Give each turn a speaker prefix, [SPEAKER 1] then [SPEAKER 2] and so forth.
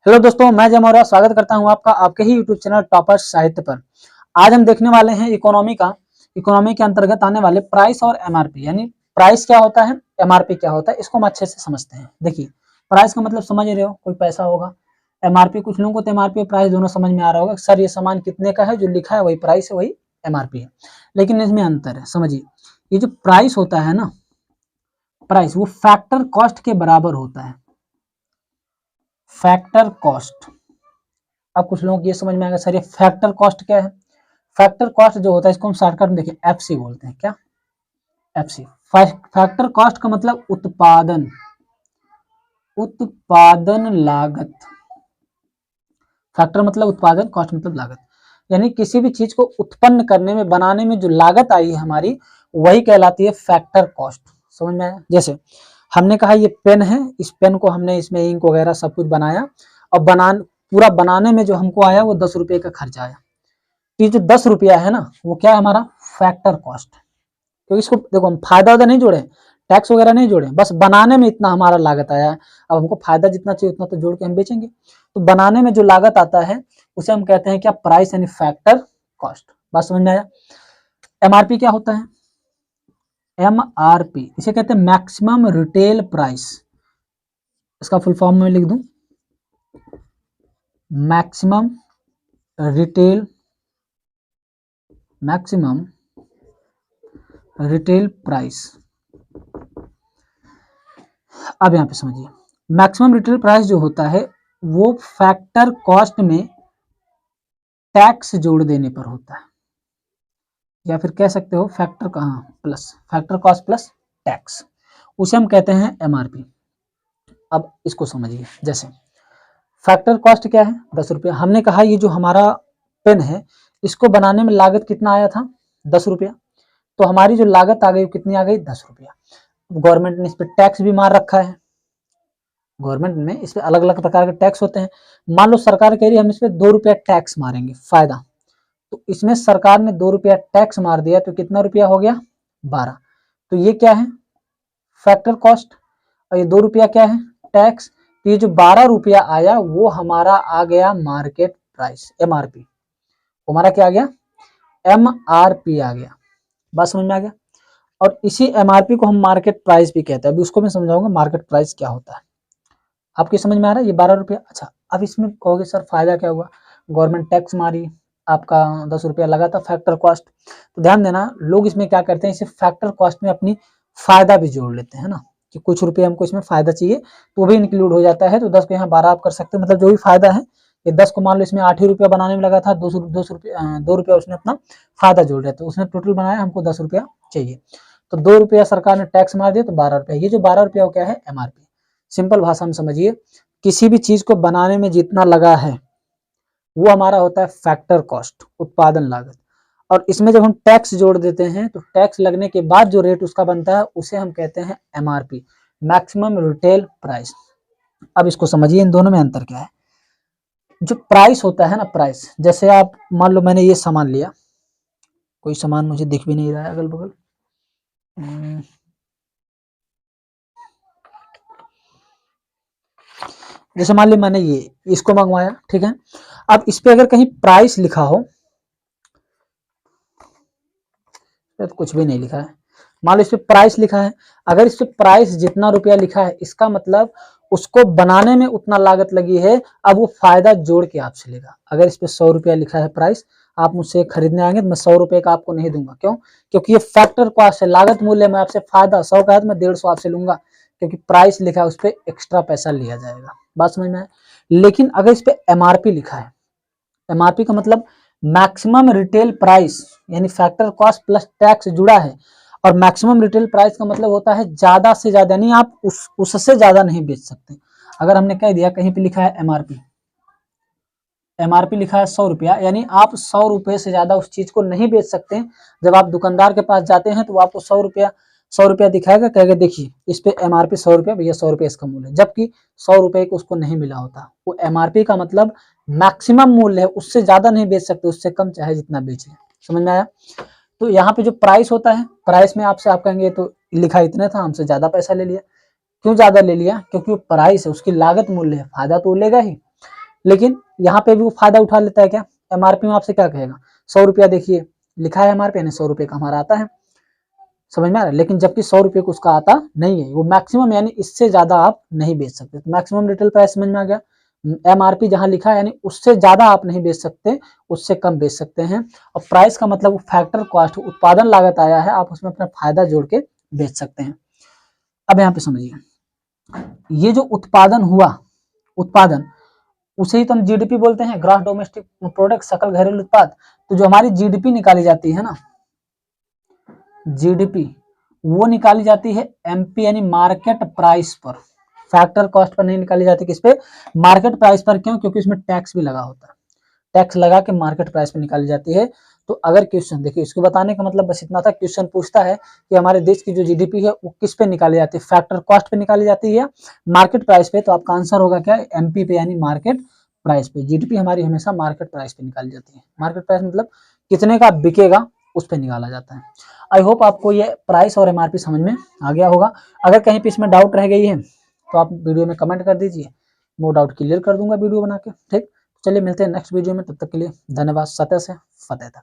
[SPEAKER 1] Hello दोस्तों, मैं जय मौर्य स्वागत करता हूं आपका आपके ही यूट्यूब चैनल टॉपर साहित्य पर। आज हम देखने वाले हैं इकोनॉमी के अंतर्गत आने वाले प्राइस और एमआरपी। यानी प्राइस क्या होता है, एमआरपी क्या होता है, इसको हम अच्छे से समझते हैं। देखिए, प्राइस का मतलब समझ रहे हो, कोई पैसा होगा। एमआरपी, कुछ लोगों को तो एमआरपी और प्राइस दोनों समझ में आ रहा होगा। सर ये सामान कितने का है, जो लिखा है वही प्राइस है, वही एमआरपी है। लेकिन इसमें अंतर है, समझिए। ये जो प्राइस होता है ना, प्राइस वो फैक्टर कॉस्ट के बराबर होता है। Factor cost. अब कुछ लोगों को ये समझ में आएगा, सर ये फैक्टर कॉस्ट क्या है। फैक्टर कॉस्ट जो होता है, इसको हम शॉर्टकट में देखिए एफसी बोलते हैं। क्या? एफसी। फैक्टर कॉस्ट का मतलब उत्पादन लागत। फैक्टर मतलब उत्पादन, कॉस्ट मतलब लागत। यानी किसी भी चीज को उत्पन्न करने में, बनाने में जो लागत आई है हमारी, वही कहलाती है फैक्टर कॉस्ट। समझ में आया? जैसे हमने कहा ये पेन है, इस पेन को हमने इसमें इंक वगैरह सब कुछ बनाया, और पूरा बनाने में जो हमको आया वो 10 रुपये का खर्चा आया। ये जो 10 रुपया है ना, वो क्या है हमारा फैक्टर कॉस्ट। क्योंकि इसको देखो, हम फायदा वायदा नहीं जोड़े, टैक्स वगैरह नहीं जोड़े, बस बनाने में इतना हमारा लागत आया है। अब हमको फायदा जितना चाहिए उतना तो जोड़ के हम बेचेंगे। तो बनाने में जो लागत आता है उसे हम कहते हैं क्या, प्राइस यानी फैक्टर कॉस्ट। बात समझ में आया? एमआरपी क्या होता है? एमआरपी इसे कहते हैं मैक्सिमम रिटेल प्राइस। इसका फुल फॉर्म में लिख दूं, मैक्सिमम रिटेल प्राइस। अब यहां पे समझिए, मैक्सिमम रिटेल प्राइस जो होता है वो फैक्टर कॉस्ट में टैक्स जोड़ देने पर होता है, या फिर कह सकते हो फैक्टर कॉस्ट प्लस टैक्स, उसे हम कहते हैं एमआरपी। अब इसको समझिए, जैसे फैक्टर कॉस्ट क्या है, 10 रुपया। हमने कहा ये जो हमारा पेन है, इसको बनाने में लागत कितना आया था, 10 रुपया। तो हमारी जो लागत आ गई कितनी आ गई, 10 रुपया। गवर्नमेंट ने इस पर टैक्स भी मार रखा है। गवर्नमेंट में इस पे अलग अलग प्रकार के टैक्स होते हैं। मान लो सरकार कह रही है हम इस पे 2 रुपया टैक्स मारेंगे, फायदा। तो इसमें सरकार ने 2 रुपया टैक्स मार दिया, तो कितना रुपया हो गया, 12। तो ये क्या है, फैक्टर कॉस्ट। और ये 2 रुपया क्या है, टैक्स। तो ये जो 12 रुपया आया वो हमारा आ गया मार्केट प्राइस, एमआरपी। हमारा क्या आ गया, एमआरपी आ गया। बात समझ में आ गया? और इसी एमआरपी को हम मार्केट प्राइस भी कहते हैं। अभी उसको मैं समझाऊंगा मार्केट प्राइस क्या होता है। आपकी समझ में आ रहा है? ये 12 रुपया। अच्छा, अब इसमें कहोगे सर फायदा क्या हुआ, गवर्नमेंट टैक्स मारी, आपका 10 रुपया लगा था फैक्टर कॉस्ट। तो ध्यान देना, लोग इसमें क्या करते हैं, इसे फैक्टर कॉस्ट में अपनी फायदा भी जोड़ लेते हैं ना, कि कुछ रुपये हमको इसमें फायदा चाहिए तो वो भी इंक्लूड हो जाता है। तो 10 को यहाँ 12 आप कर सकते हो, मतलब जो भी फायदा है, ये 10 को मान लो इसमें 8 ही रुपया बनाने में लगा था, 2 रुपया उसने अपना फायदा जोड़ दिया, तो उसने टोटल बनाया, हमको 10 रुपया चाहिए। तो 2 रुपया सरकार ने टैक्स मार दिया, तो 12 रुपया। ये जो 12 रुपया क्या है, एमआरपी। सिंपल भाषा में समझिए, किसी भी चीज को बनाने में जितना लगा है वो हमारा होता है फैक्टर कॉस्ट, उत्पादन लागत। और इसमें जब हम टैक्स जोड़ देते हैं, तो टैक्स लगने के बाद जो रेट उसका बनता है उसे हम कहते हैं एमआरपी, मैक्सिमम रिटेल प्राइस। अब इसको समझिए, इन दोनों में अंतर क्या है। जो प्राइस होता है ना, प्राइस, जैसे आप मान लो मैंने ये सामान लिया, कोई सामान मुझे दिख भी नहीं रहा है अगल बगल, जैसे मान ली मैंने ये इसको मंगवाया, ठीक है। अब इस पे अगर कहीं प्राइस लिखा हो, तो कुछ भी नहीं लिखा है, मान लो इस पे प्राइस लिखा है, अगर इस पे प्राइस जितना रुपया लिखा है, इसका मतलब उसको बनाने में उतना लागत लगी है। अब वो फायदा जोड़ के आपसे लेगा। अगर इस पे 100 रुपया लिखा है प्राइस, आप मुझसे खरीदने आएंगे तो मैं 100 रुपये का आपको नहीं दूंगा। क्यों? क्योंकि ये फैक्टर कॉस्ट है, लागत मूल्य में आपसे फायदा 100 का है तो मैं 150 आपसे लूंगा, क्योंकि प्राइस लिखा है, उस पर एक्स्ट्रा पैसा लिया जाएगा। बात समझ में आए? लेकिन अगर इस पे एमआरपी लिखा है, एमआरपी का मतलब मैक्सिमम रिटेल प्राइस, यानी फैक्टर कॉस्ट प्लस टैक्स जुड़ा है। और मैक्सिमम रिटेल प्राइस का मतलब होता है ज्यादा से ज्यादा, यानी आप उससे ज्यादा नहीं बेच सकते। अगर हमने कह दिया कहीं पे लिखा है एमआरपी, एमआरपी लिखा है 100 रुपया, यानी आप 100 रुपये से ज्यादा उस चीज को नहीं बेच सकते। जब आप दुकानदार के पास जाते हैं तो वो आपको 100 रुपया दिखाएगा, कहेगा देखिए इस पे एमआरपी 100 रुपया, भैया 100 रुपये इसका मूल्य है, जबकि 100 रुपये को उसको नहीं मिला होता। वो एमआरपी का मतलब मैक्सिमम मूल्य है, उससे ज्यादा नहीं बेच सकते, उससे कम चाहे जितना बेचे। समझ में आया? तो यहाँ पे जो प्राइस होता है, प्राइस में आपसे आप कहेंगे तो लिखा इतने था, हमसे ज्यादा पैसा ले लिया। क्यों ज्यादा ले लिया? क्योंकि वो प्राइस है, उसकी लागत मूल्य है, फायदा तो लेगा ही। लेकिन यहाँ पे भी वो फायदा उठा लेता है क्या, एमआरपी में आपसे क्या कहेगा 100 रुपया, देखिए लिखा है एमआरपी यानी 100 रुपये का हमारा आता है, समझ में आ रहा है। लेकिन जबकि 100 रुपये को उसका आता नहीं है, वो मैक्सिमम यानी इससे ज्यादा आप नहीं बेच सकते। तो मैक्सिमम रिटेल प्राइस समझ में आ गया, एमआरपी जहां लिखा है यानी उससे ज्यादा आप नहीं बेच सकते, उससे कम बेच सकते हैं। और प्राइस का मतलब फैक्टर कॉस्ट, उत्पादन लागत आया है, आप उसमें अपना फायदा जोड़ के बेच सकते हैं। अब यहाँ पे समझिए, ये जो उत्पादन हुआ, उत्पादन उसे ही तो हम जीडीपी बोलते हैं, ग्रॉस डोमेस्टिक प्रोडक्ट, सकल घरेलू उत्पाद। तो जो हमारी जीडीपी निकाली जाती है ना, जीडीपी वो निकाली जाती है एमपी यानी मार्केट प्राइस पर, फैक्टर कॉस्ट पर नहीं निकाली जाती, किस पे, मार्केट प्राइस पर। क्यों, क्योंकि इसमें टैक्स भी लगा होता है, टैक्स लगा के मार्केट प्राइस पर निकाली जाती है। तो अगर क्वेश्चन देखिए, इसको बताने का मतलब बस इतना था, क्वेश्चन पूछता है कि हमारे देश की जो जीडीपी है वो किस पे निकाली जाती है, फैक्टर कॉस्ट पे निकाली जाती है, मार्केट प्राइस पे, तो आपका आंसर होगा क्या, एमपी पे यानी मार्केट प्राइस पे। जीडीपी हमारी हमेशा मार्केट प्राइस पे निकाली जाती है, मार्केट प्राइस मतलब कितने का बिकेगा उस पर निकाला जाता है। आई होप आपको ये प्राइस और एमआरपी समझ में आ गया होगा। अगर कहीं पे इसमें डाउट रह गई है तो आप वीडियो में कमेंट कर दीजिए, नो डाउट क्लियर कर दूंगा वीडियो बना के। ठीक, चलिए मिलते हैं नेक्स्ट वीडियो में, तब तक के लिए धन्यवाद। सतह से फतेह तक।